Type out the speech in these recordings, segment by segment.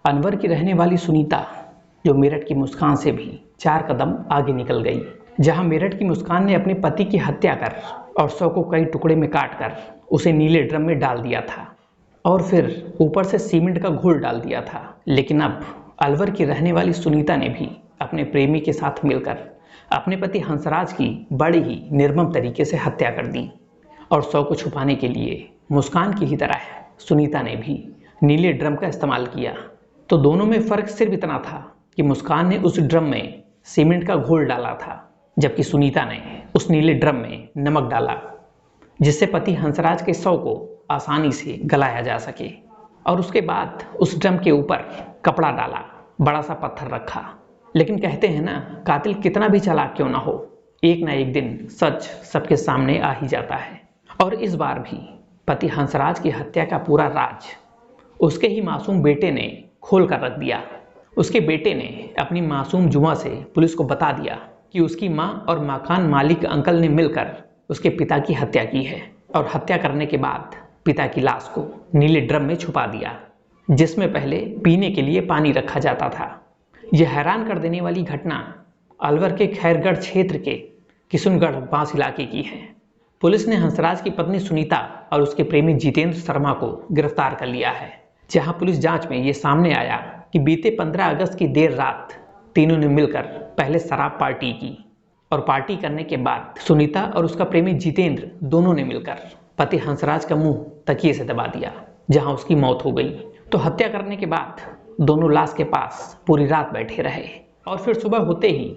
अनवर की रहने वाली सुनीता जो मेरठ की मुस्कान से भी 4 कदम आगे निकल गई। जहां मेरठ की मुस्कान ने अपने पति की हत्या कर और शव को कई टुकड़े में काट कर उसे नीले ड्रम में डाल दिया था और फिर ऊपर से सीमेंट का घोल डाल दिया था। लेकिन अब अलवर की रहने वाली सुनीता ने भी अपने प्रेमी के साथ मिलकर अपने पति हंसराज की बड़ी ही निर्मम तरीके से हत्या कर दी और शव को छुपाने के लिए मुस्कान की ही तरह सुनीता ने भी नीले ड्रम का इस्तेमाल किया। तो दोनों में फ़र्क सिर्फ इतना था कि मुस्कान ने उस ड्रम में सीमेंट का घोल डाला था, जबकि सुनीता ने उस नीले ड्रम में नमक डाला, जिससे पति हंसराज के शव को आसानी से गलाया जा सके। और उसके बाद उस ड्रम के ऊपर कपड़ा डाला, बड़ा सा पत्थर रखा। लेकिन कहते हैं ना, कातिल कितना भी चालाक क्यों ना हो, एक ना एक दिन सच सबके सामने आ ही जाता है। और इस बार भी पति हंसराज की हत्या का पूरा राज उसके ही मासूम बेटे ने खोल कर रख दिया। उसके बेटे ने अपनी मासूम जुआ से पुलिस को बता दिया कि उसकी मां और मकान मालिक अंकल ने मिलकर उसके पिता की हत्या की है और हत्या करने के बाद पिता की लाश को नीले ड्रम में छुपा दिया, जिसमें पहले पीने के लिए पानी रखा जाता था। यह हैरान कर देने वाली घटना अलवर के खैरगढ़ क्षेत्र के किशुनगढ़ बांस इलाके की है। पुलिस ने हंसराज की पत्नी सुनीता और उसके प्रेमी जितेंद्र शर्मा को गिरफ्तार कर लिया है। जहां पुलिस जांच में ये सामने आया कि बीते 15 अगस्त की देर रात तीनों ने मिलकर पहले शराब पार्टी की और पार्टी करने के बाद सुनीता और उसका प्रेमी जितेंद्र दोनों ने मिलकर पति हंसराज का मुंह तकिए से दबा दिया, जहां उसकी मौत हो गई। तो हत्या करने के बाद दोनों लाश के पास पूरी रात बैठे रहे और फिर सुबह होते ही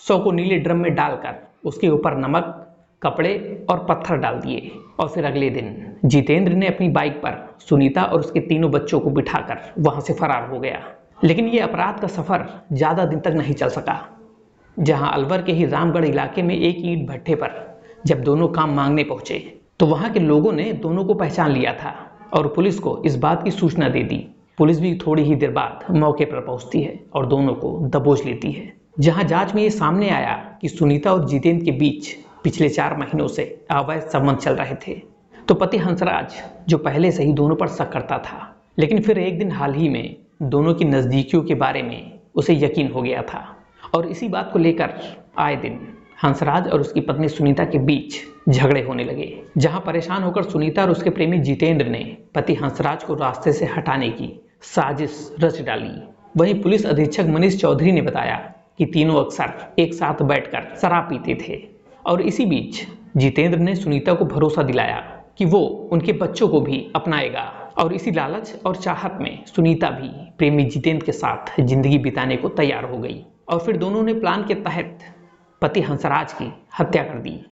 शव को नीले ड्रम में डालकर उसके ऊपर नमक, कपड़े और पत्थर डाल दिए। और फिर अगले दिन जितेंद्र ने अपनी बाइक पर सुनीता और उसके तीनों बच्चों को बिठाकर वहां से फरार हो गया। लेकिन ये अपराध का सफर ज्यादा दिन तक नहीं चल सका। जहां अलवर के ही रामगढ़ इलाके में एक ईंट भट्ठे पर जब दोनों काम मांगने पहुंचे तो वहां के लोगों ने दोनों को पहचान लिया था और पुलिस को इस बात की सूचना दे दी। पुलिस भी थोड़ी ही देर बाद मौके पर पहुंचती है और दोनों को दबोच लेती है। जहां जांच में ये सामने आया कि सुनीता और जितेंद्र के बीच पिछले 4 महीनों से अवैध संबंध चल रहे थे। तो पति हंसराज जो पहले से ही दोनों पर शक करता था, लेकिन फिर एक दिन हाल ही में दोनों की नज़दीकियों के बारे में उसे यकीन हो गया था और इसी बात को लेकर आए दिन हंसराज और उसकी पत्नी सुनीता के बीच झगड़े होने लगे। जहां परेशान होकर सुनीता और उसके प्रेमी जितेंद्र ने पति हंसराज को रास्ते से हटाने की साजिश रच डाली। वहीं पुलिस अधीक्षक मनीष चौधरी ने बताया कि तीनों अक्सर एक साथ बैठकर शराब पीते थे और इसी बीच जितेंद्र ने सुनीता को भरोसा दिलाया कि वो उनके बच्चों को भी अपनाएगा और इसी लालच और चाहत में सुनीता भी प्रेमी जितेंद्र के साथ जिंदगी बिताने को तैयार हो गई और फिर दोनों ने प्लान के तहत पति हंसराज की हत्या कर दी।